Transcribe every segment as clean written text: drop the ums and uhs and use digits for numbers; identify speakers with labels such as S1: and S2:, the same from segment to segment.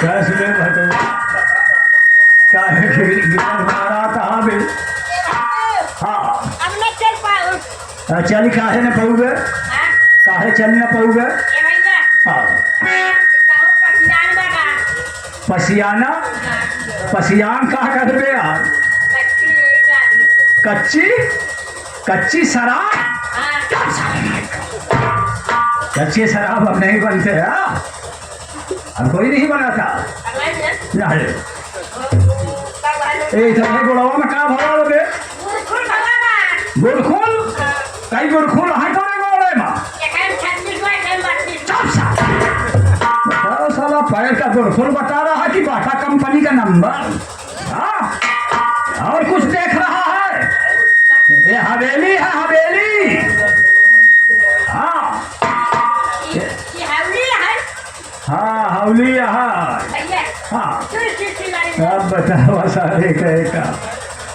S1: कैसे में भटो काहे गिरन मारा कहाँ बे? हाँ
S2: अब न चल पाऊँ।
S1: चल काहे न पाऊगे?
S2: हाँ?
S1: काहे चल न पाऊगे?
S2: ये भैया
S1: हाँ
S2: कहूँ पसियान लगा।
S1: पसियाना
S2: हाँ,
S1: पसियान कहाँ कर बे यार?
S2: बच्ची ले जानी।
S1: कच्ची कच्ची शराब
S2: हाँ,
S1: कच्ची शराब अब नहीं बनते हैं हाँ? अब कोई नहीं बनाता
S2: अगला दिन
S1: नहीं
S2: तब आलू
S1: ए इधर गुड़वा में का भरा बे?
S2: गुड़खुल भगाना।
S1: गुड़खुल कई गुड़खुल है तो गोड़े में
S2: एक 36 में एक 32।
S1: चुप सा साला पैर का गुड़खुल बता रहा है कि बाटा कंपनी का नंबर हाँ और कुछ देख रहा है? ये हवेली है हवेली हाँ
S2: ये हवली है
S1: हाँ हवली है
S2: भैया।
S1: हाँ
S2: तू सीसी लाइन
S1: अब बताओ सारे का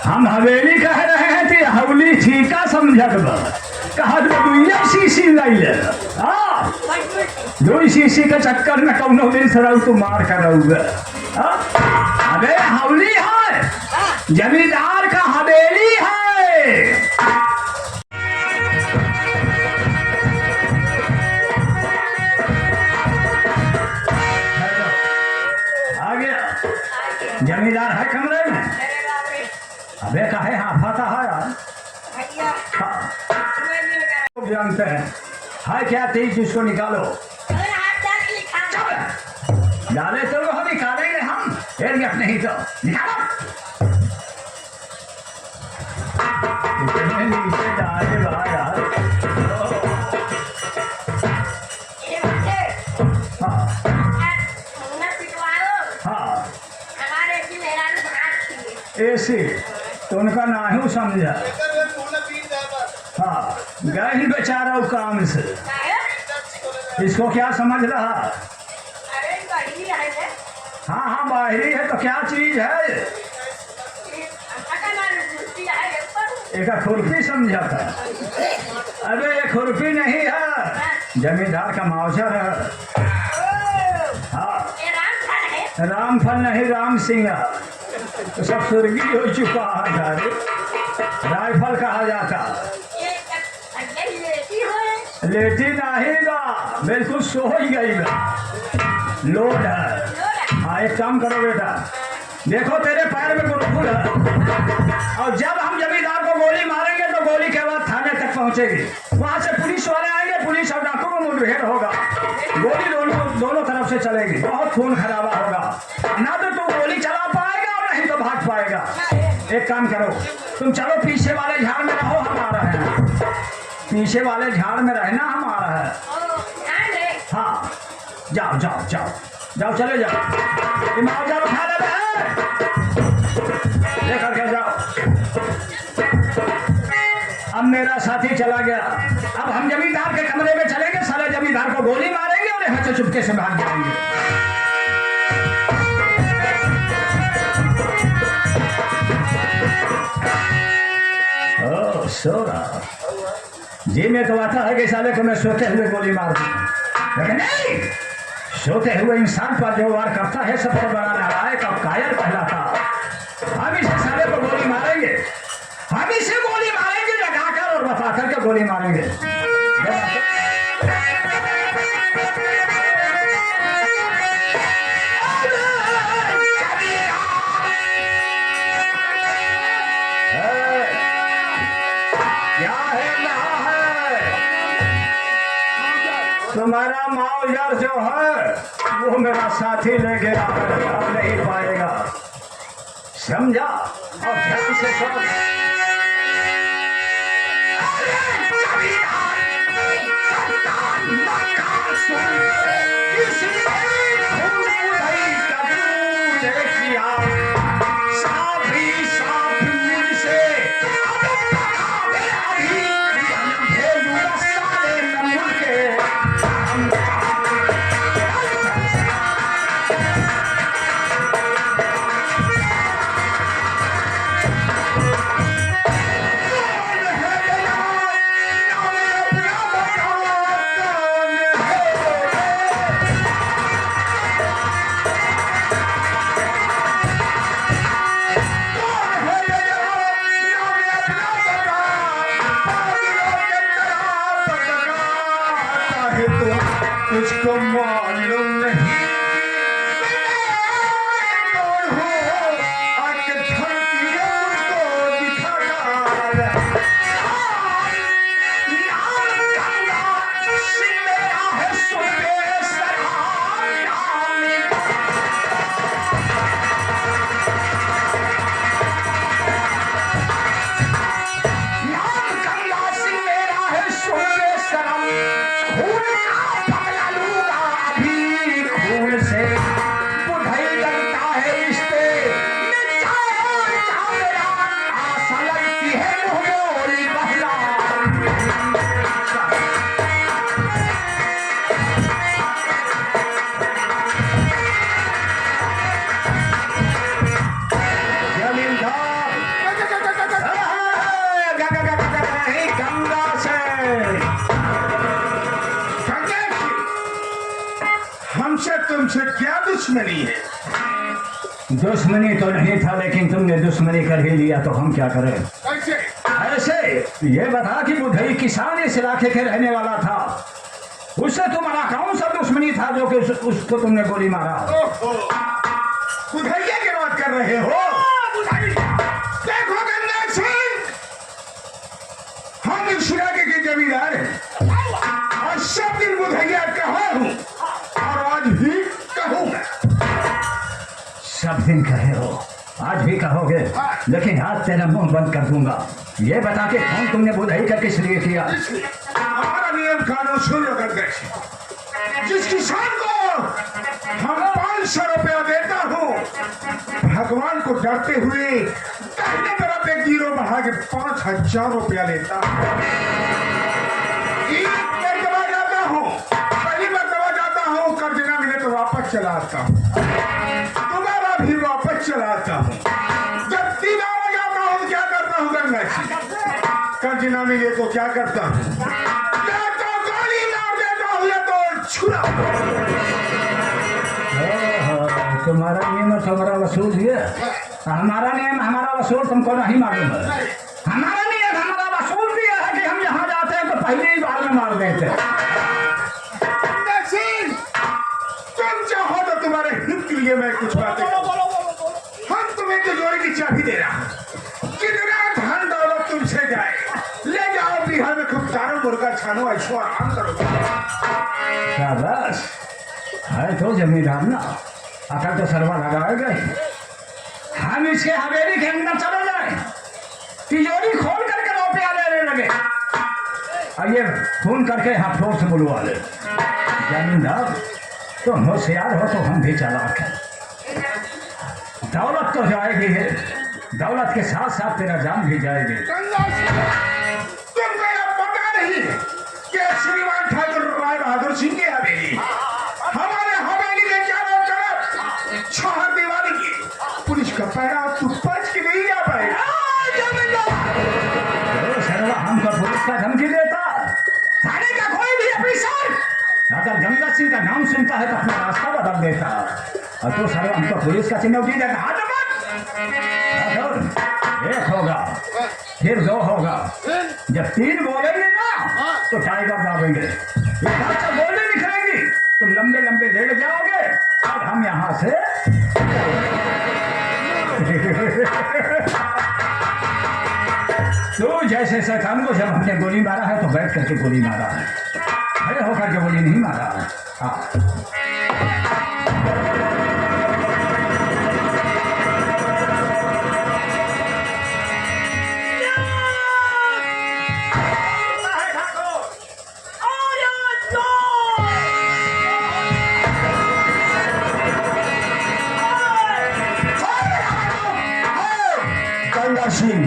S1: हम हवेली कह रहे हैं कि हवली ठीका समझत बा कहा दुइया शीशी लाई ले हाँ दो शीशी के चक्कर में कौनो दिन सराउ तू मार कर रहोगे हाँ? अबे हवली है जमींदार का हवेली है आ गया जमींदार है कमरे में
S2: अरे बाप रे
S1: अबे काहे हाफाता है यार
S2: भैया
S1: हाँ
S2: तुम्हें भी लगा।
S1: लोग जानते हैं है क्या चीज जिसको निकालो
S2: अरे हाथ डाल लिखा।
S1: चल डाले तो वो निकालेंगे हम फिर गप नहीं तो निकालो इतने नीचे डाले बाहर यार
S2: ये बच्चे
S1: हाँ
S2: मुन्ना पिटवाओ।
S1: हाँ
S2: हमारे की मेहरारू भाग थी।
S1: ऐसे तो उनका नाहू समझा हाँ गए ही बेचारा वो काम से
S2: काहे?
S1: इसको क्या समझ रहा
S2: अरे बड़ी है ये।
S1: हाँ हाँ बाहरी है तो क्या चीज है
S2: हमका मालूम कुर्सी है ये ऊपर।
S1: एक खुरपी समझा था अबे ये खुरपी नहीं है जमींदार का मावजर है
S2: ओ,
S1: हाँ
S2: ये रामफल है।
S1: रामफल नहीं राम सिंह है तो सब स्वर्गीय हो चुका है यारे राइफल कहा जाता
S2: ये लेटी हो।
S1: लेटी नहीं बा बिल्कुल सो ही गई बा लोड है हाँ एक काम करो बेटा देखो तेरे पैर में गुड़खुल है और जब हम जमींदार को गोली मारेंगे तो गोली के बाद थाने तक पहुंचेगी वहां से पुलिस वाले आएंगे पुलिस और डाकू को मुठभेड़ होगा गोली दोनों तरफ से चलेगी बहुत खून खराबा होगा ना तो तू गोली चला पाएगा और नहीं तो भाग पाएगा एक काम करो तुम चलो पीछे वाले झाड़ में रहो हम आ रहे हैं पीछे वाले झाड़ में रहना हम आ रहे हैं
S2: ओ, ध्यान दे।
S1: हाँ जाओ जाओ जाओ जाओ चले जाओ इमाम जाओ खा ले लेकर के जाओ अब मेरा साथी चला गया अब हम जमींदार के कमरे में चलेंगे साले जमींदार को गोली मारेंगे और यहाँ से चुपके से भाग जाएंगे ओ सो रहा जी में तो आता है कि साले को मैं सोते हुए गोली मार दूं लेकिन नहीं सोते हुए इंसान पर जो वार करता है सबसे बड़ा नालायक और कायर कहलाता हम इसे साले को गोली मारेंगे हम इसे गोली मारेंगे लगाकर और बताकर के गोली मारेंगे क्या है ना है तुम्हारा माओजार जो है वो मेरा साथी ले गया अब नहीं पाएगा समझा और ध्यान से सुन
S3: मालूम नहीं कौन हो आके धरती को दिखाना
S1: नाम गंगा सिंह मेरा है सुबह नाम गंगा सिंह मेरा है सुबह शरम खून का बदला लूंगा अभी खून से बुढ़ई लगता है रिश्ते मिट जाए मेरा आशा लगती है मुंहबोली बहला जमींदार गंगा से
S3: गंगा जी, हमसे तुमसे क्या दुश्मनी है?
S1: दुश्मनी तो नहीं था लेकिन तुमने दुश्मनी कर ही लिया तो हम क्या करें
S3: कैसे?
S1: ऐसे ये बता कि बुधई किसान इस इलाके के रहने वाला था उससे तुम्हारा कौन सा दुश्मनी था जो कि उसको तुमने गोली मारा
S3: ओहो, बुधैया की बात कर रहे हो? देखो गंगा सिंह, हम इस इलाके के जमींदार हैं और सब दिन बुधैया कहा हूँ और आज भी कहूँगा।
S1: सब दिन कहे हो आज भी कहोगे लेकिन आज तेरा मुंह बंद कर दूंगा ये बता के कौन तुमने बुधई का किस लिए किया
S3: इसलिए हमारा नियम कानून सुन लो गंगा सिंह, जिस किसान को हम 500 रुपया देता हूँ भगवान को डरते हुए दाहिने तरफ एक जीरो बढ़ा के 5000 रुपया लेता हूँ। एक मरतबा जाता हूँ, पहली मरतबा जाता हूँ, कर्ज ना मिले तो वापस चला आता हूँ, दोबारा भी वापस चला आता हूँ। जब तीसरा जाता हूँ तो क्या करता हूँ गंगा जी? कर्ज ना मिले तो क्या करता हूँ? या तो गोली मार देता हूँ या तो छुरा।
S1: तुम्हारा नियम और तुम्हारा वसूल है हमारा नियम हमारा वसूल तुमको नहीं मालूम है हमारा नियम हमारा वसूल भी है कि हम यहाँ जाते हैं तो पहले ही बार में मार देते हैं
S3: गंगा सिंह, तुम चाहो तो तुम्हारे हित के लिए मैं कुछ बातें करूं। हम तुम्हें तिजोरी की चाबी दे रहा हूँ, जितना धन दौलत तुमसे जाए ले जाओ, बिहार में खूब तारो मुर्गा छानो, ऐशो आराम करो।
S1: शाबाश है तो जमींदार ना अकल तो सरवा लगाएगा ही हम इसके हवेली के अंदर चले जाए तिजोरी खोल करके रुपया लेने लगे आइए फोन करके हाथों से बुलवा ले जमींदार तुम होशियार हो तो हम भी चालाक हैं दौलत तो जाएगी है दौलत के साथ साथ तेरा जान भी जाएगी
S3: गंगा सिंह, तुमको यह पता नहीं कि श्रीमान ठाकुर राय बहादुर सिंह की हवेली हमारे हवेली के चारों तरफ छह दीवारी की पुलिस का पैरा तू बच के नहीं जा पाएगा।
S1: तो सरवा हमको पुलिस का धमकी देता थाने का कोई भी ऑफिसर अगर गंगा सिंह का नाम सुनता है तो अपना रास्ता बदल देता और तो सरवा हमको पुलिस का चिन्ह दे देता हाथ मत एक होगा फिर दो होगा जब 3 बोलेंगे ना तो टाइगर दाबेंगे एक हाथ से बोलने निकलेगी तुम लंबे लंबे लेट जाओगे और हम यहाँ से तो जैसे शैतान को जब हमने गोली मारा है तो बैठ करके गोली मारा है खड़े होकर के गोली नहीं मारा है हाँ
S4: गंगा सिंह,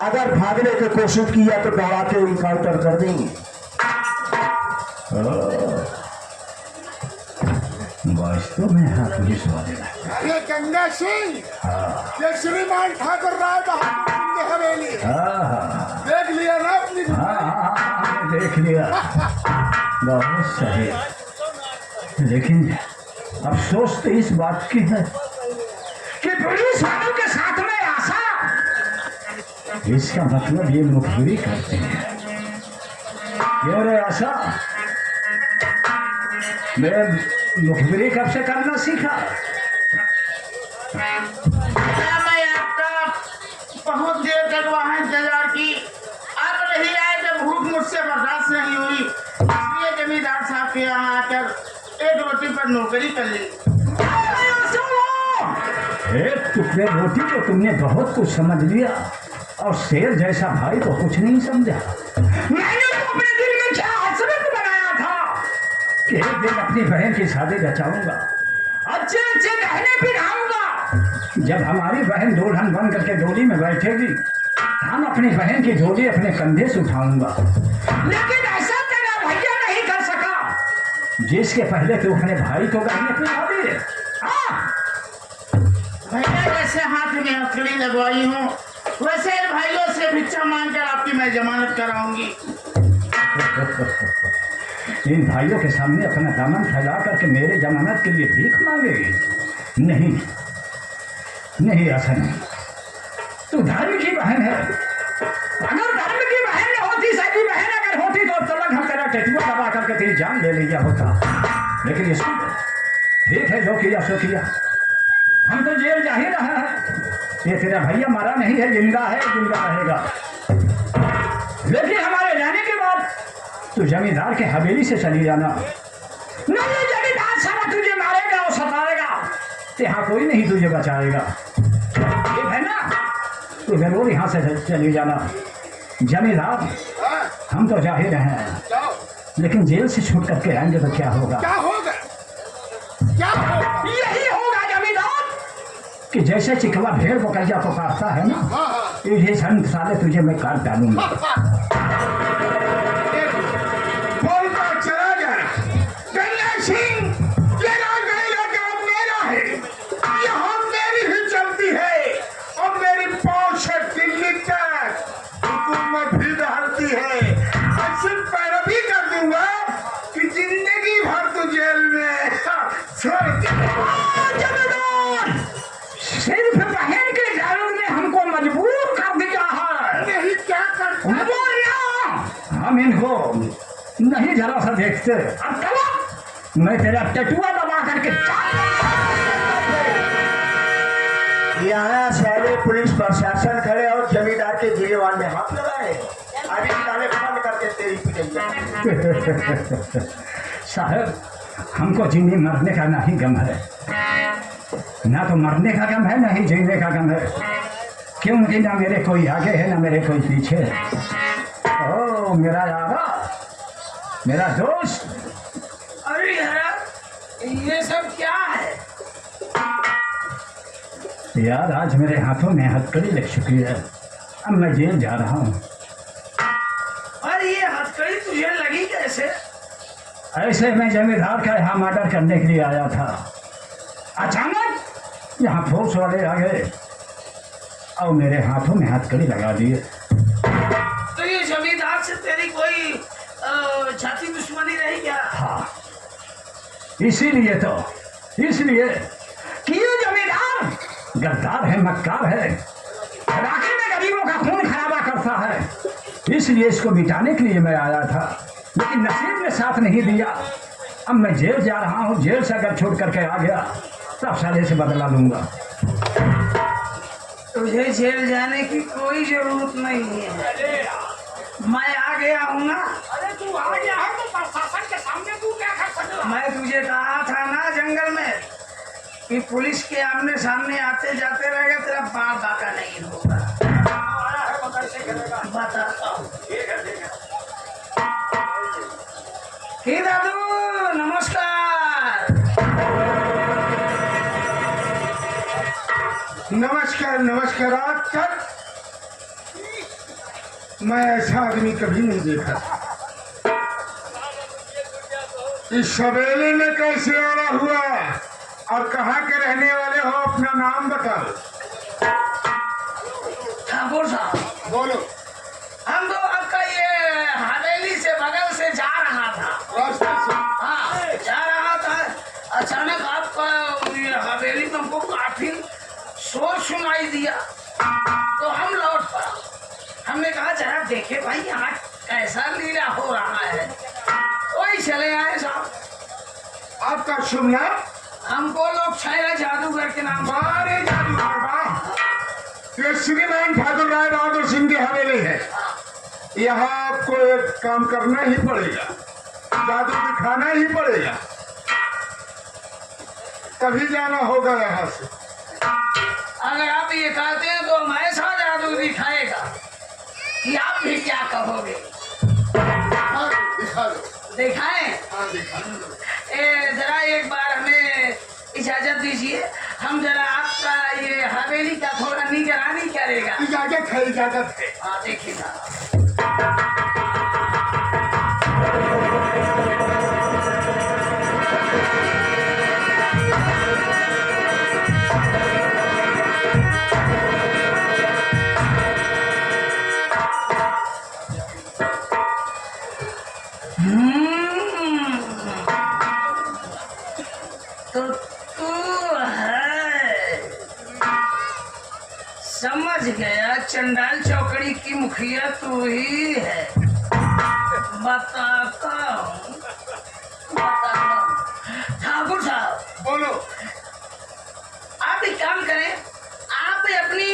S4: अगर भागने की कोशिश किया तो दौड़ा के इनकाउंटर कर देंगे।
S1: वास्तव में हाँ पुलिस वाले
S3: अरे गंगा सिंह, ये श्रीमान ठाकुर राय बहादुर सिंह की हवेली है।
S1: हाँ
S3: देख लिया ना अपनी
S1: हाँ देख लिया बहुत सही लेकिन अफसोस तो इस बात की है कि पुलिस वालों के साथ में आशा इसका मतलब ये मुखबिरी करते हैं क्यों रे आशा मैं मुखबिरी कब से करना सीखा?
S3: मैं आपका बहुत देर तक वहाँ इंतजार की, आप नहीं आए तो भूख मुझसे बर्दाश्त नहीं हुई, इसलिए जमींदार साहब के यहाँ आकर एक रोटी पर नौकरी कर ली।
S1: एक टुकड़े रोटी को तुमने बहुत कुछ समझ लिया और शेर जैसा भाई को कुछ नहीं समझा। मैंने तो अपने दिल में क्या हसरत बनाया था कि एक दिन अपनी बहन की शादी रचाऊंगा, अच्छे अच्छे गहने पहनाऊंगा। जब हमारी बहन दुल्हन बन करके डोली में बैठेगी, हम अपनी बहन की डोली अपने कंधे से उठाऊंगा। लेकिन ऐसा तेरा भैया नहीं कर सका, जिसके पहले तू अपने भाई को गहने पहना दिए।
S3: भैया जैसे हाथ में हथकड़ी लगवाई हूँ, वैसे भाइयों से भिक्षा मांग कर आपकी मैं जमानत कराऊंगी।
S1: इन भाइयों के सामने अपना दामन फैला करके मेरे जमानत के लिए भीख मांगेगी? नहीं नहीं, ऐसा नहीं। तू धर्म की बहन है, अगर धर्म की बहन न होती, सगी बहन अगर होती तो तलक हम तेरा टेटुआ दबा करके तेरी जान ले लिया होता। लेकिन इसको ठीक है, जो किया सो किया। हम तो जेल जा ही रहे हैं। ये तेरा भैया मरा नहीं है, जिंदा है, जिंदा रहेगा। लेकिन हमारे जाने के बाद तू जमींदार के हवेली से चली जाना। नहीं, जमींदार सारा तुझे मारेगा और सताएगा, यहाँ कोई नहीं तुझे बचाएगा। ठीक है ना? तू जरूर यहाँ से चली जाना। जमींदार हम तो जा ही रहे हैं, लेकिन जेल से छूट करके आएंगे तो क्या होगा?
S3: क्या होगा? क्या होगा?
S1: यही होगा जमींदार कि जैसे चिकवा भेड़ बकरिया को काटता है ना, ये संत साले तुझे मैं काट डालूंगा।
S3: बोलता चला जाना। गंगा सिंह, ये राजगढ़ का मेरा है, यहाँ मेरी ही चलती है और मेरी पहुंच से दिल्ली तक हुकूमत भी रहती है। ऐसी पैरवी कर दूंगा कि जिंदगी भर तो जेल में छोड़
S1: सिर्फ बहन के जालूम ने हमको मजबूर कर दिया है।
S3: नहीं क्या करता?
S1: हम इनको नहीं जरा सा देखते। अब चलो, मैं तेरा टटुआ दबा करके
S4: यहाँ सारे पुलिस प्रशासन खड़े और जमींदार के गिरेवान में हाथ लगाए। अभी निकाले बंद करके तेरी पिटाई।
S1: साहब, हमको जीने मरने का नहीं गम है, ना तो मरने का गम है, ना ही जीने का गम है, क्योंकि ना मेरे कोई आगे है ना मेरे कोई पीछे। ओ मेरा यारा, मेरा दोस्त।
S2: अरे यार, ये सब क्या है?
S1: यार, आज मेरे हाथों में हथकड़ी लग चुकी है, अब मैं जेल जा रहा हूँ।
S2: और ये हथकड़ी तुझे लगी कैसे?
S1: ऐसे मैं जमींदार का यहाँ मर्डर करने के लिए आया था। अचानक यहाँ फोर्स वाले आ गए और मेरे हाथों में हथकड़ी लगा दिए।
S2: तो ये जमींदार से तेरी कोई जाति दुश्मनी रही क्या?
S1: हाँ, इसीलिए कि ये जमींदार गद्दार है, मक्कार है, इलाके में गरीबों का खून खराबा करता है। इसलिए इसको मिटाने के लिए मैं आया था, लेकिन नसीब ने साथ नहीं दिया। अब मैं जेल जा रहा हूँ, जेल से अगर छोड़ करके आ गया तब साले से बदला लूंगा।
S2: तुझे जेल जाने की कोई जरूरत नहीं है, मैं आ गया हूँ ना।
S3: अरे तू आ गया है तो प्रशासन के सामने तू क्या कर सकता?
S2: मैं तुझे कहा था ना जंगल में कि पुलिस के आमने सामने आते जाते रहेगा, तेरा बाप बाका नहीं होगा। बताता हूँ। हे दादू, नमस्कार।
S3: नमस्कार नमस्कार। आज तक मैं ऐसा आदमी कभी नहीं देखा। इस सवेले में कैसे आना हुआ और कहाँ के रहने वाले हो? अपना नाम बताओ।
S2: ठाकुर साहब,
S3: बोलो।
S2: हम तो आपका ये हवेली से बगल से जा रहा था।
S3: रास्ते से?
S2: हाँ, जा रहा था, अचानक आपका ये हवेली में हमको काफी शोर सुनाई दिया, तो हम लौट पड़ा। हमने कहा जरा देखे भाई यहाँ कैसा लीला हो रहा है, वही चले आए साहब।
S3: शुभ नाम?
S2: हमको लोग शायद जादूगर के नाम से
S3: बारे जादूगर वाह। ये श्रीमान ठाकुर राय बहादुर सिंह की हवेली है। यहाँ आपको एक काम करना ही पड़ेगा, जादू दिखाना ही पड़ेगा, तभी जाना होगा यहाँ से।
S2: अगर आप ये कहते हैं तो हम ऐसा जादू दिखाएगा कि आप भी क्या कहोगे।
S3: हाँ, दिखा दो।
S2: दिखाएं?
S3: हाँ, दिखा दो।
S2: जरा एक बार हमें इजाजत दीजिए, हम जरा आपका ये हवेली का थोड़ा निगरानी करेगा।
S3: इजाजत है, इजाजत है।
S2: हाँ देखिएगा। तो तू है, समझ गया, चंडाल चौकड़ी की मुखिया तू ही है। बताता हूँ ठाकुर साहब,
S3: बोलो।
S2: आप एक काम करें, आप अपनी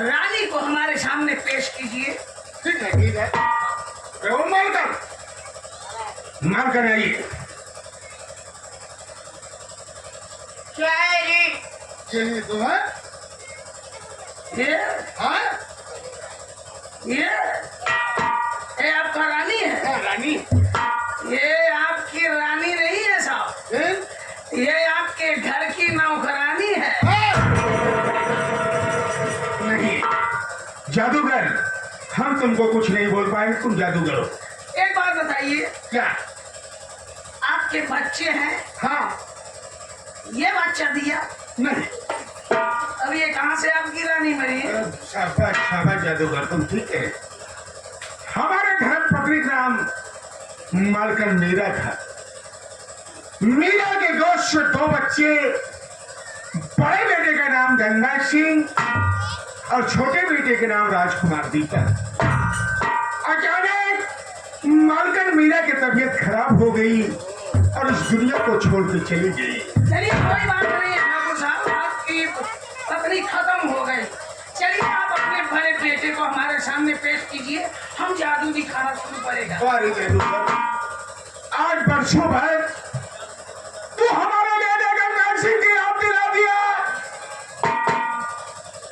S2: रानी को हमारे सामने पेश कीजिए।
S3: ठीक है, ठीक है। वो मार कर आइए।
S2: क्या है
S3: यही तो है।
S2: ये?
S3: हाँ,
S2: ये आपका रानी है?
S3: हाँ, रानी।
S2: ये आपकी रानी नहीं है साहब, ये आपके घर की नौकरानी है।
S3: नहीं जादूगर, हम तुमको कुछ नहीं बोल पाएंगे, तुम जादूगर हो।
S2: एक बात बताइए,
S3: क्या?
S2: आपके बच्चे हैं?
S3: हाँ।
S2: ये बच्चा दिया?
S3: नहीं।
S2: अब ये कहाँ से आपकी रानी मरी है?
S3: शाबाश शाबाश जादूगर, तुम ठीक है। हमारे घर पत्नी का नाम मालकन मीरा था। मीरा के गोश्त से 2 बच्चे, बड़े बेटे का नाम गंगा सिंह और छोटे बेटे के नाम राजकुमार दीपक। अचानक मालकन मीरा की तबीयत खराब हो गई और इस दुनिया को छोड़ के चली गई।
S2: चलिए कोई बात नहीं है ठाकुर साहब, आपकी पत्नी खत्म हो गई। चलिए आप अपने बड़े बेटे को हमारे सामने पेश कीजिए, हम जादू दिखाना शुरू करेगा।
S3: बारी जादूगर, आज बरसों बाद तू हमारे बेटे गंगा सिंह की याद दिला दिया।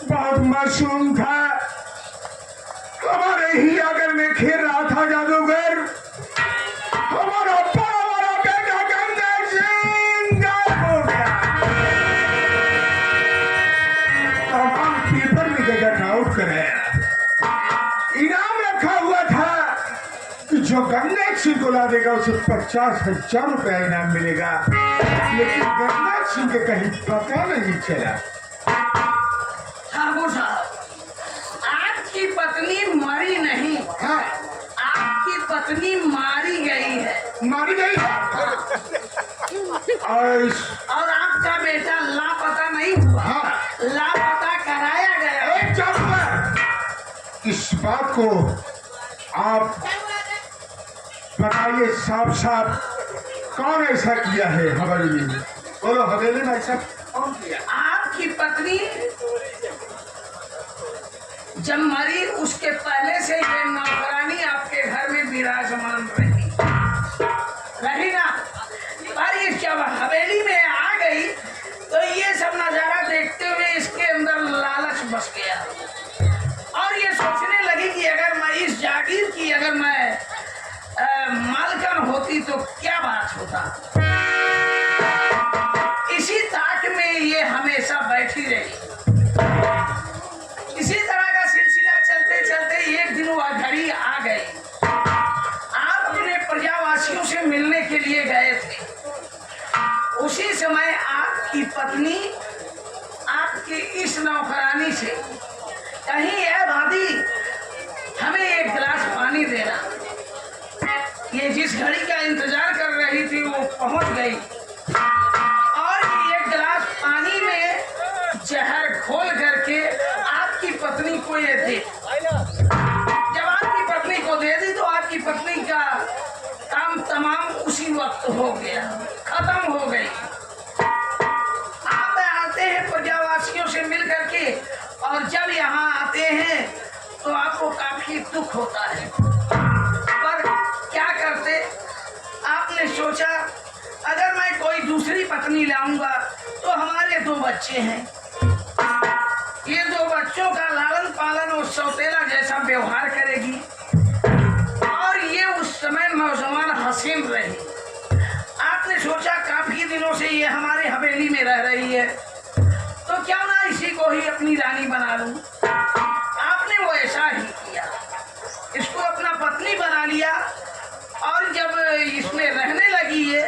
S3: बहुत मासूम था, हमारे ही आंगन में खेल रहा था जादूगर। हमारा बड़ा बेटा गंगा सिंह गायब हो गया। तमाम पेपर में जगह आउट कराया। इनाम रखा हुआ था कि जो गंगा सिंह को ला देगा उसे 50,000 रुपया इनाम मिलेगा, लेकिन गंगा सिंह के कहीं पता नहीं चला।
S2: ठाकुर साहब, आपकी पत्नी मरी नहीं,
S3: हाँ,
S2: आपकी पत्नी मारी गई है।
S3: मारी गई
S2: और आपका बेटा लापता नहीं हुआ,
S3: हाँ,
S2: लापता कराया गया।
S3: एक जादूगर, इस बात को आप बताइए साफ साफ, कौन ऐसा किया है हवेली में? बोलो, हवेली में ऐसा कौन किया?
S2: आपकी पत्नी जब मरी उसके पहले से ये नौकरानी आपके घर में विराजमान रही ना। पर ये जब हवेली में आ गई तो ये सब नजारा देखते हुए इसके अंदर लालच बस गया और ये सोचने लगी कि अगर मैं इस जागीर की अगर मैं मालकन होती तो क्या बात होता। इसी ताक में ये हमेशा बैठी रही। इसी तरह का सिलसिला चलते चलते एक दिन वह घड़ी आ गई। आप अपने प्रजावासियों से मिलने के लिए गए थे। उसी समय आपकी पत्नी आपकी इस नौकरानी से कहीं है भाभी हमें एक गिलास पानी देना। ये जिस घड़ी का इंतजार कर रही थी वो पहुंच गई और एक गिलास पानी में जहर घोल करके आपकी पत्नी को ये दे। जब आपकी पत्नी को दे दी तो आपकी पत्नी का काम तमाम उसी वक्त हो गया। पत्नी लाऊंगा तो हमारे 2 बच्चे हैं। ये 2 बच्चों का लालन पालन और सौतेला जैसा व्यवहार करेगी और ये उस समय नौजवान हसीन रही। आपने सोचा काफी दिनों से ये हमारे हवेली में रह रही है तो क्यों ना इसी को ही अपनी रानी बना लूं। आपने वो ऐसा ही किया, इसको अपना पत्नी बना लिया और जब इसमें रहने लगी है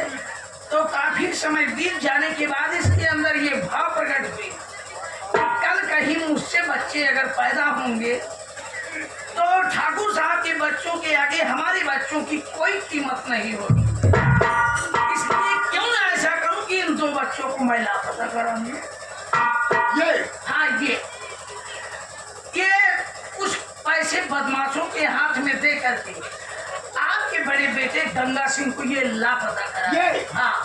S2: तो काफी समय बीत जाने के बाद इसके अंदर ये भाव प्रकट हुई, कल कहीं मुझसे बच्चे अगर पैदा होंगे तो ठाकुर साहब के बच्चों के आगे हमारे बच्चों की कोई कीमत नहीं होगी। इसलिए क्यों ना ऐसा करूं कि इन 2 बच्चों को मैं लापता कराऊंगी। हाँ, ये कुछ पैसे बदमाशों के हाथ में दे करके आपके बड़े बेटे गंगा सिंह को ये लापता करा। हाँ,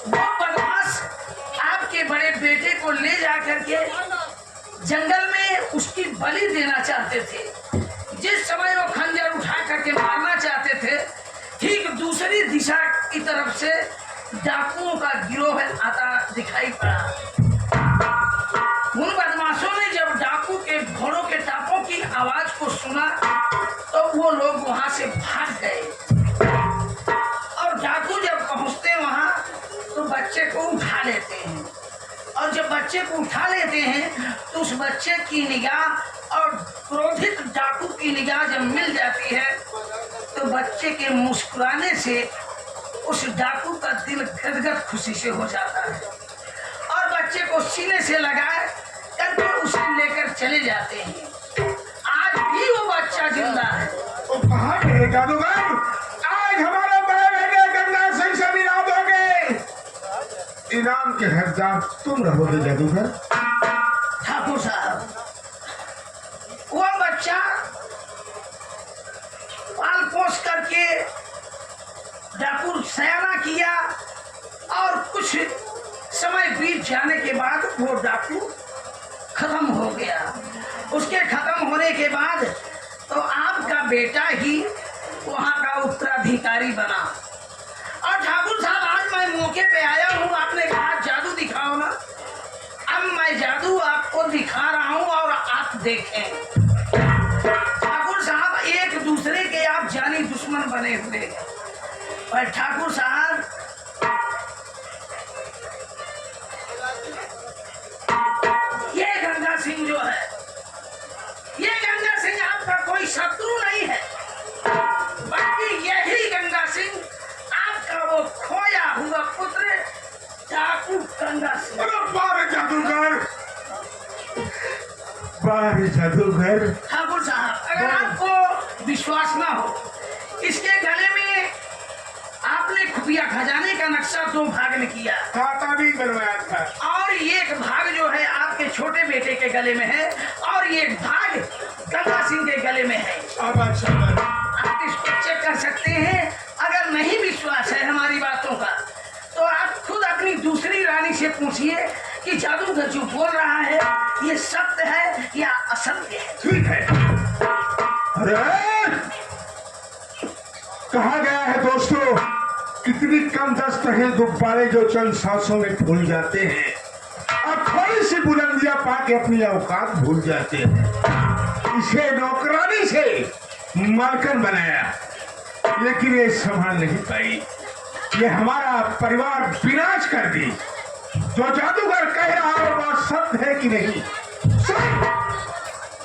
S2: वो बदमाश आपके बड़े बेटे को ले जा करके जंगल में उसकी बलि देना चाहते थे। जिस समय वो खंजर उठा करके मारना चाहते थे, ठीक दूसरी दिशा की तरफ से डाकुओं का गिरोह आता दिखाई पड़ा। उन बदमाशों ने जब डाकू के घोड़ों के टापों की आवाज को सुना तो वो लोग वहां से भाग गए और डाकू जब पहुंचते वहां तो बच्चे को उठा लेते हैं और जब बच्चे को उठा लेते हैं तो उस बच्चे की निगाह और क्रोधित डाकू की निगाह जब मिल जाती है तो बच्चे के मुस्कुराने से उस डाकू का दिल गदगद खुशी से हो जाता है और बच्चे को सीने से लगाए करके उसे लेकर चले जाते हैं। आज भी वो बच्चा जिंदा है।
S3: तो कहाँ गए जादूगर? आज हमारे बड़े बेटे गंगा सिंह से मिला दोगे। इनाम के हकदार तुम रहोगे जादूगर।
S2: ठाकुर साहब, वो बच्चा पाल पोस करके डाकू सयाना किया और कुछ समय बीत जाने के बाद वो डाकू खत्म हो गया। उसके खत्म होने के बाद तो आपका बेटा ही वहाँ का उत्तराधिकारी बना। और ठाकुर साहब, आज मैं मौके पे आया हूँ, आपने कहा जादू दिखाओ ना, अब मैं जादू आपको दिखा रहा हूँ और आप देखें। ठाकुर साहब, एक दूसरे के आप जानी दुश्मन बने हुए हैं पर ठाकुर साहब ये गंगा सिंह जो है, ये गंगा सिंह आपका कोई शत्रु नहीं है, बल्कि यही गंगा सिंह आपका वो खोया हुआ पुत्र डाकू गंगा सिंह।
S3: अरे बारे जादूगर, बारे जादूगर।
S2: ठाकुर साहब, अगर आपको विश्वास ना हो, इसके गले में आपने खुफिया खजाने का नक्शा 2 भाग में किया,
S3: खाता भी बनवाया था
S2: और एक भाग जो है आपके छोटे बेटे के गले में है और एक भाग गंगा सिंह के गले में है।
S3: अब अच्छा
S2: आप इसको चेक कर सकते हैं। अगर नहीं विश्वास है हमारी बातों का तो आप खुद अपनी दूसरी रानी से पूछिए कि जादूगर जो बोल रहा है ये सत्य है या असत्य है।
S3: ठीक है। अरे कहा गया है दोस्तों, कितनी कम दस्त है गुब्बारे जो चंद सांसों में फूल जाते हैं और थोड़ी सी बुलंदियां पाके अपनी औकात भूल जाते हैं। इसे नौकरानी से मालकन बनाया लेकिन ये संभाल नहीं पाई, ये हमारा परिवार विनाश कर दी। जो जादूगर कह रहा है वह सत्य है कि नहीं?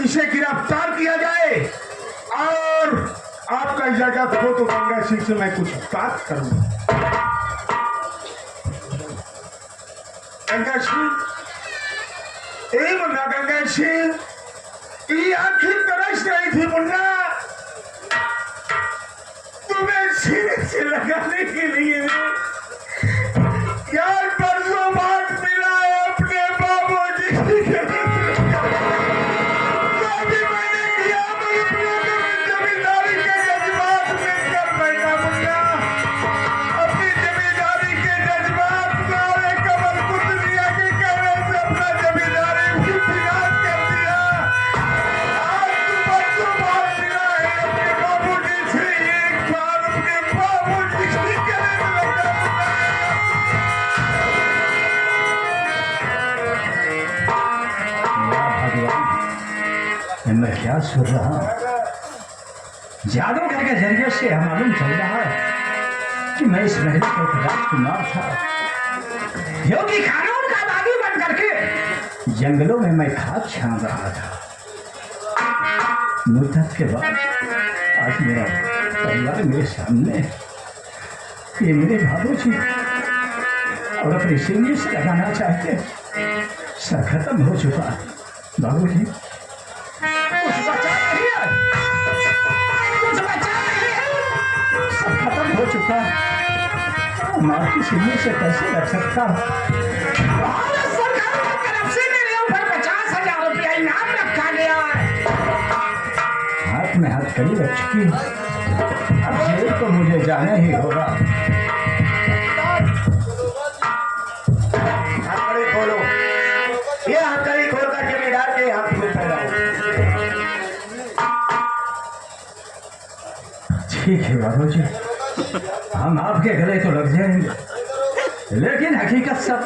S3: इसे गिरफ्तार किया जाए और आपका इजाजत हो तो गंगा सिंह से मैं कुछ बात करूंगा। गंगा सिंह, ए मुन्ना गंगा सिंह, ये आंखें तरस रही थी मुन्ना, तुम्हें सीने से लगाने के लिए यार परसों बात मिला है अपने बाबूजी के बाबूजी से एक बार अपने बाबूजी के
S1: मैं क्या सुन रहा हूँ? जादूगर के जरिए से मालूम चल रहा है कि मैं इस महल का एक राजकुमार था, योगी कानून का बागी बन करके जंगलों में मैं खाद छान रहा था। मुद्दत के बाद आज मेरा परिवार मेरे सामने है। ये मेरे बाबूजी और अपनी सीने से लगाना चाहते, सर खत्म हो चुका है बाबूजी। कुछ बचा नहीं है, कुछ बचा नहीं है, सब खत्म हो चुका है। माँ की सीने से कैसे रख सकता हूँ? भारत सरकार की तरफ से मेरे ऊपर 50,000 रुपया इनाम रखा गया है। हाथ में हाथ कड़ी रख चुकी है, अब जेल तो मुझे जाना ही होगा।
S4: हथकड़ी खोलो, ये हथकड़ी खोलकर जमींदार के हाथ में फैलाओ।
S1: ठीक है बाबूजी, हम आपके गले तो लग जाएंगे, लेकिन हकीकत सब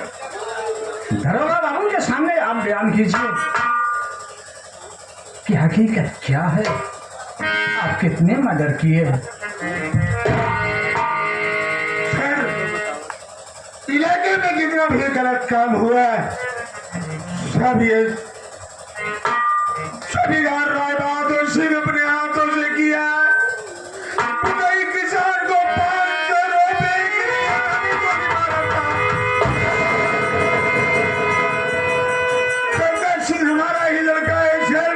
S1: दरोगा बाबू के सामने आप बयान कीजिए कि हकीकत क्या है। आप कितने मर्डर किए?
S3: सर, इलाके में जितना भी गलत काम हुआ है सब ये जमींदार राय बहादुर सिंह अपने हाथों से किया है। कई किसान को 500 रुपए की आदमी को मारा था। गंगा सिंह हमारा ही लड़का है सर।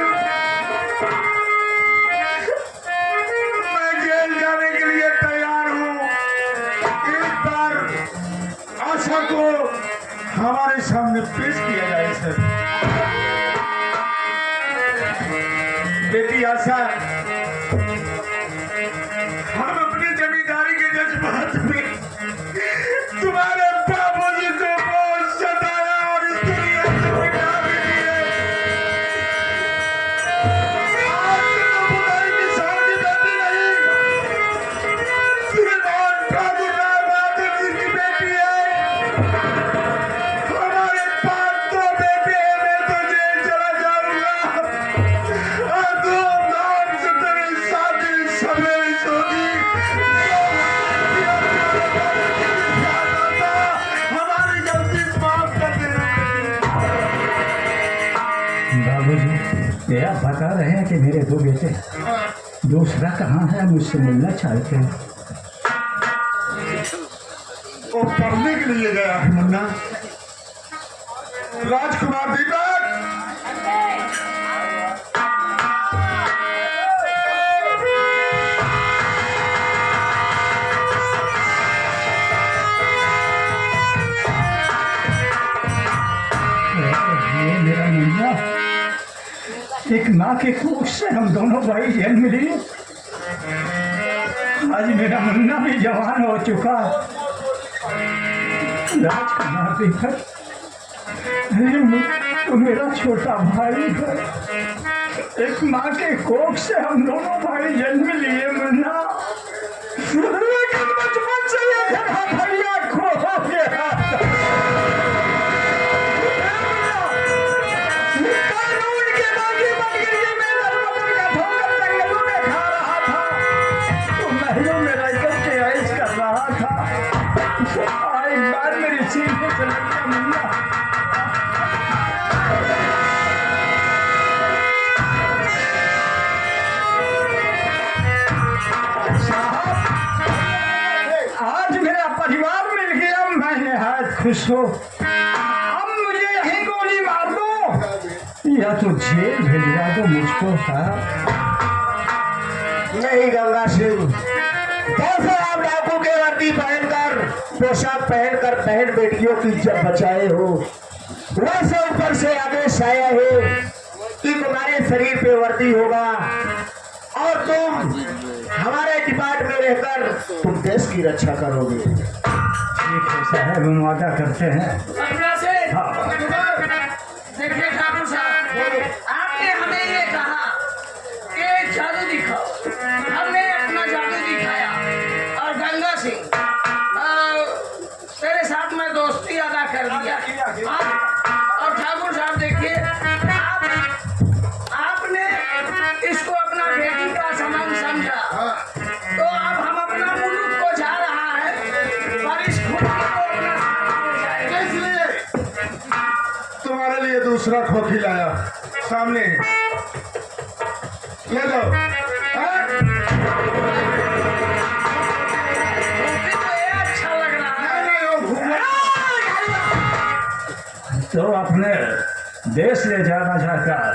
S3: मैं जेल जाने के लिए तैयार हूँ। इस बार आशा को हमारे सामने पेश किया जाए सर। बेटी आशा, हम अपनी जमींदारी के जज्बात में तुम्हारे बाबूजी को बहुत सताया और इस दुनिया से मिटा भी दिए। आज तो बुराई की शादी बेटी नहीं, श्रीमान ठाकुर राय बहादुर जी की बेटी है। हमारे पास तो बेटे हैं, मैं तो जेल चला जाऊंगा। धूमधाम से तेरी शादी सवेरे होगी। हमारी गलती माफ कर देना।
S1: बाबूजी, ये आप बता रहे हैं कि मेरे दो बेटे, दूसरा कहाँ है? मुझसे मिलना चाहते हैं।
S3: वो पढ़ने के लिए गया है मुन्ना। राजकुमार दीपक,
S1: ये मेरा मुन्ना, एक माँ के कोख से हम दोनों भाई जन्म लिए। आज मेरा मुन्ना भी जवान हो चुका है। राजकुमार दीपक, तो मेरा छोटा भाई है। एक माँ के कोख से हम दोनों भाई जन्म लिए मुन्ना, लेकिन बचपन से ये घना भैया खो गया। कानून के बागी बन गई, मैं दरबदर का ठोकर जंगलों में खा रहा था, तो महलों में रहकर के ऐश कर रहा था। एक बार मेरी सीने से लग गया मुन्ना। आज मेरा परिवार मिल गया, मैं निहायत खुश हूँ। अब मुझे यहीं गोली मार दो या तो जेल भेजवा दो मुझको साहब।
S4: नहीं गंगा सिंह, कैसे आप डाकू के वर्दी पहनकर, पोशाक पहनकर बहन बेटियों की इज्जत बचाए हो, वैसे ऊपर से आदेश आया है कि तुम्हारे शरीर पे वर्दी होगा और तुम हमारे डिपार्टमेंट में रहकर तुम देश की रक्षा करोगे।
S1: ठीक है साहब, हम वादा करते हैं।
S2: अपना से
S1: हाँ।
S2: देखिए ठाकुर साहब, आपने हमें ये कहा कि जादू दिखाओ, हमने अपना जादू दिखाया और गंगा सिंह तेरे साथ में दोस्ती अदा कर दिया। और ठाकुर साहब देखिए, आपने
S3: दूसरा खोखी लाया सामने ले लो। हाँ?
S2: तो ये अच्छा लग रहा है।
S3: नहीं नहीं वो घूमो।
S1: तो अपने देश ले जाना चाहता है,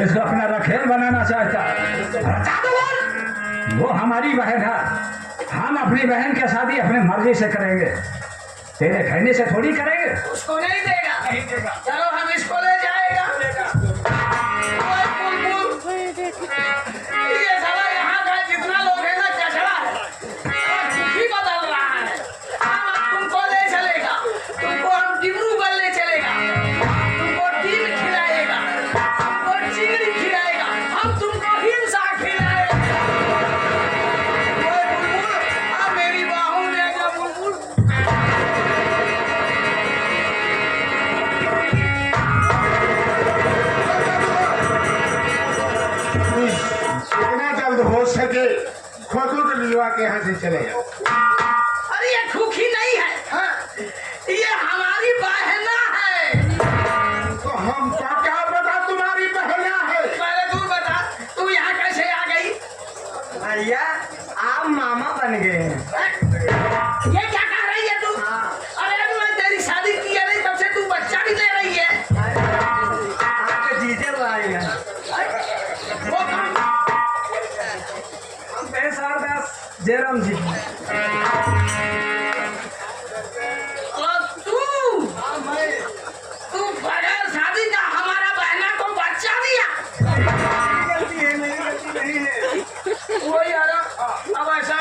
S1: इसको अपना रखेल बनाना चाहता है। वो हमारी बहन है, हम अपनी बहन की शादी अपने मर्जी से करेंगे, तेरे कहने से थोड़ी करेंगे।
S2: उसको नहीं देगा। चलो हम इसको ले जाएगा। ओए बुलबुल, ये साला यहाँ का जितना लोग है ना कचरा है, साला खुशी बदल रहा है। हम अब तुमको ले चलेगा, तुमको हम डिब्रूगढ़ ले चलेगा, तुमको टीम खिलाएगा, तुमको चिंगड़ी खिलाएगा, हम तुमको हिंसा खिलाएगा। ओए बुलबुल, आ मेरी बाहों में आ जा बुलबुल।
S3: जितना जल्द हो सके खोखो को लिवा के यहाँ से चले जाओ।
S2: अरे ये खुखी नहीं है, हाँ, ये हमारी बहना है।
S3: तो हमको क्या पता तुम्हारी बहना है।
S2: पहले तू बता, तू यहाँ कैसे आ गई?
S4: भैया आप मामा बन गए हैं।
S2: ये क्या कह रही है तू? अरे मैं तेरी शादी की है नहीं, तब से तू बच्चा भी ले रही है।
S4: आपके जीजे भाई हैं।
S2: वो कौन?
S4: पेशार दास जयराम जी।
S2: और तू बगैर शादी का हमारा बहना को बच्चा दिया।
S4: गलती है, मेरी गलती नहीं है।
S2: वो यार अब ऐसा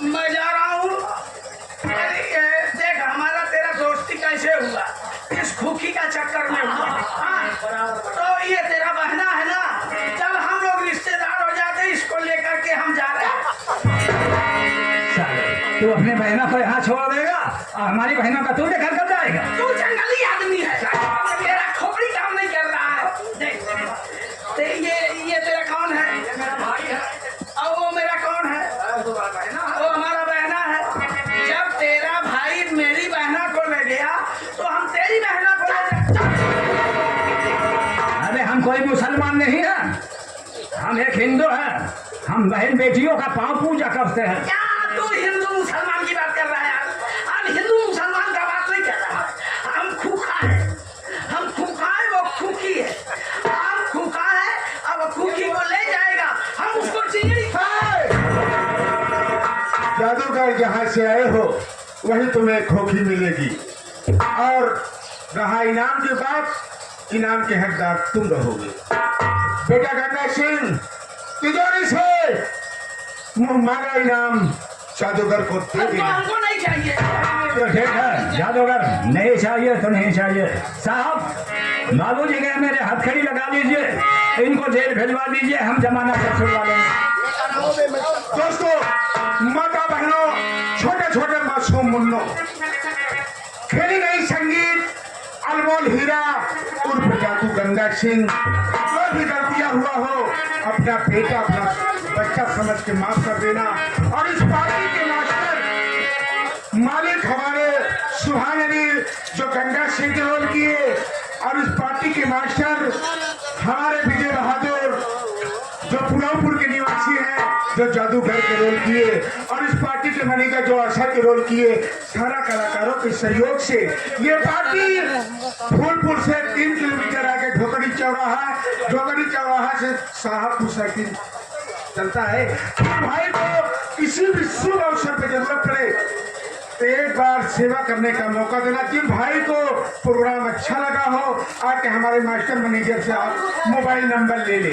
S2: मैं जा रहा हूँ। अरे ये देख हमारा तेरा दोस्ती कैसे हुआ, इस खुखी का चक्कर में हुआ। हाँ, तो ये तेरा बहना है ना, चल हम लोग रिश्तेदार हो जाते, इसको लेकर के हम जा रहे हैं।
S1: साले, तू अपने बहना को यहाँ छोड़ देगा और हमारी बहनों का तू लेकर कब जाएगा?
S2: तू जंगली आदमी है, तेरा खोपड़ी काम नहीं कर रहा है। देख ये तेरा कौन है? मेरा भाई है। और वो मेरा कौन है? वो हमारा बहना है। जब तेरा भाई मेरी बहना को ले गया तो हम तेरी बहना को ले जाए।
S1: अरे हम कोई मुसलमान नहीं है, हम एक हिंदू हैं, हम बहन बेटियों का पांव पूजा करते हैं।
S2: क्या तू हिंदू मुसलमान की बात कर रहा है? हम हिंदू मुसलमान का बात नहीं कर रहा है। हम खूखा है, हम खूखा है, वो खूखी है। हम खूखा है, अब वो खूखी को ले जाएगा, हम उसको चिंगड़ी
S3: जादूगर जहाँ से आए हो वही तुम्हें खोखी मिलेगी। और रहा इनाम की बात, इनाम के हकदार तुम रहोगे। बेटा गंगा सिंह तिजोरी से मुंह मांगा इनाम जादूगर को दे देना।
S2: हमको नहीं चाहिए।
S1: तो ठीक है जादूगर, नहीं चाहिए तो नहीं चाहिए। साहब बाबूजी के मेरे हथकड़ी लगा दीजिए, इनको जेल भिजवा दीजिए, हम जमाना से छुड़वा लेंगे।
S3: दोस्तों, माता बहनों, छोटे छोटे मासूम मुन्नों, खेली गई संगीत अनमोल हीरा उर्फ जादू गंगा सिंह, जो भी गलतियां हुआ हो अपना बेटा अपना बच्चा समझ के माफ कर देना। और इस पार्टी के मास्टर मालिक हमारे सुहान अली जो गंगा सिंह के रोल किए, और इस पार्टी के मास्टर हमारे विजय बहादुर जो पुलावपुर के निवासी हैं, जो जादूगर के रोल किए, और इस पार्टी के मनिका जो आशा के रोल किए। सारा कलाकारों के सहयोग से ये पार्टी फूलपुर से 3 किलोमीटर आगे ढोकड़ी चौराहा से साहबपुर सर्किल चलता है। भाई को किसी भी शुभ अवसर पर जरूरत पड़े तो एक बार सेवा करने का मौका देना। जिन भाई को प्रोग्राम अच्छा लगा हो आके हमारे मास्टर मैनेजर से आप मोबाइल नंबर ले ले।